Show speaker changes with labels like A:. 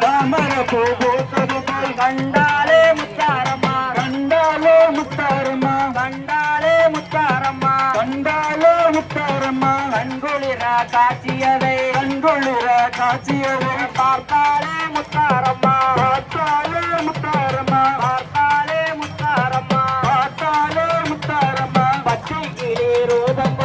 A: தாமரப்பூ பூத்தது போல் கண்டாலே முத்தாரம்மா கண்டாலே முத்தாரம்மா கண்டாலே முத்தாரம்மா கண்டாலே முத்தாரம்மா கண்குளிர காட்சியதை பார்த்தாலே முத்தாரம்மா பார்த்தாலே முத்தாரம்மா பார்த்தாலே முத்தாரம்மா பார்த்தாலே முத்தாரம்மா பச்சை கிளி ரூபம்